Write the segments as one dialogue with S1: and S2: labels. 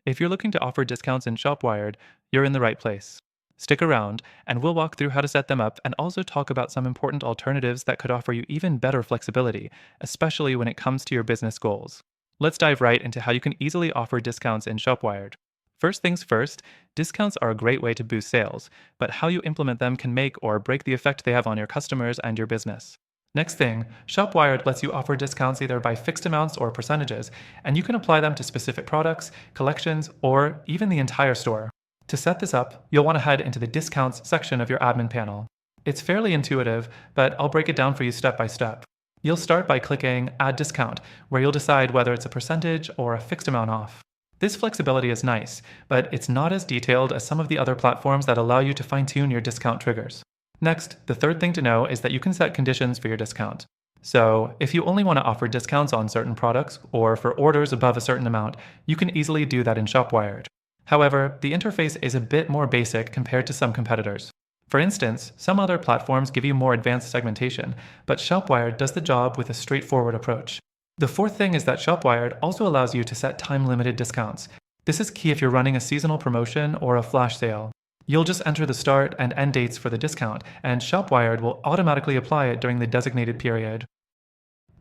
S1: If you're looking to offer discounts in ShopWired, you're in the right place. Stick around, and we'll walk through how to set them up and also talk about some important alternatives that could offer you even better flexibility, especially when it comes to your business goals. Let's dive right into how you can easily offer discounts in ShopWired. First things first, discounts are a great way to boost sales, but how you implement them can make or break the effect they have on your customers and your business. Next thing, ShopWired lets you offer discounts either by fixed amounts or percentages, and you can apply them to specific products, collections, or even the entire store. To set this up, you'll want to head into the Discounts section of your admin panel. It's fairly intuitive, but I'll break it down for you step by step. You'll start by clicking Add Discount, where you'll decide whether it's a percentage or a fixed amount off. This flexibility is nice, but it's not as detailed as some of the other platforms that allow you to fine-tune your discount triggers. Next, the third thing to know is that you can set conditions for your discount. So, if you only want to offer discounts on certain products or for orders above a certain amount, you can easily do that in ShopWired. However, the interface is a bit more basic compared to some competitors. For instance, some other platforms give you more advanced segmentation, but ShopWired does the job with a straightforward approach. The fourth thing is that ShopWired also allows you to set time-limited discounts. This is key if you're running a seasonal promotion or a flash sale. You'll just enter the start and end dates for the discount, and ShopWired will automatically apply it during the designated period.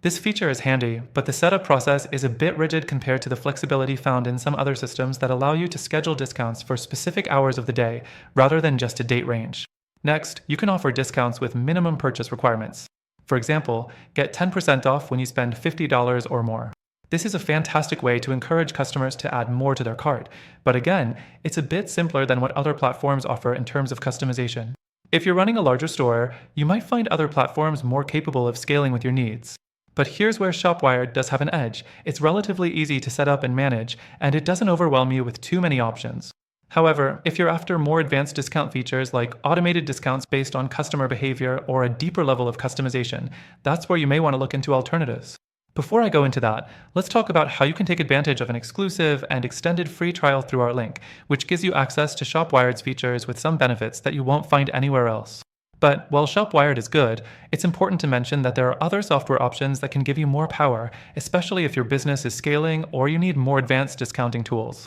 S1: This feature is handy, but the setup process is a bit rigid compared to the flexibility found in some other systems that allow you to schedule discounts for specific hours of the day, rather than just a date range. Next, you can offer discounts with minimum purchase requirements. For example, get 10% off when you spend $50 or more. This is a fantastic way to encourage customers to add more to their cart, but again, it's a bit simpler than what other platforms offer in terms of customization. If you're running a larger store, you might find other platforms more capable of scaling with your needs. But here's where ShopWired does have an edge. It's relatively easy to set up and manage, and it doesn't overwhelm you with too many options. However, if you're after more advanced discount features like automated discounts based on customer behavior or a deeper level of customization, that's where you may want to look into alternatives. Before I go into that, let's talk about how you can take advantage of an exclusive and extended free trial through our link, which gives you access to ShopWired's features with some benefits that you won't find anywhere else. But while ShopWired is good, it's important to mention that there are other software options that can give you more power, especially if your business is scaling or you need more advanced discounting tools.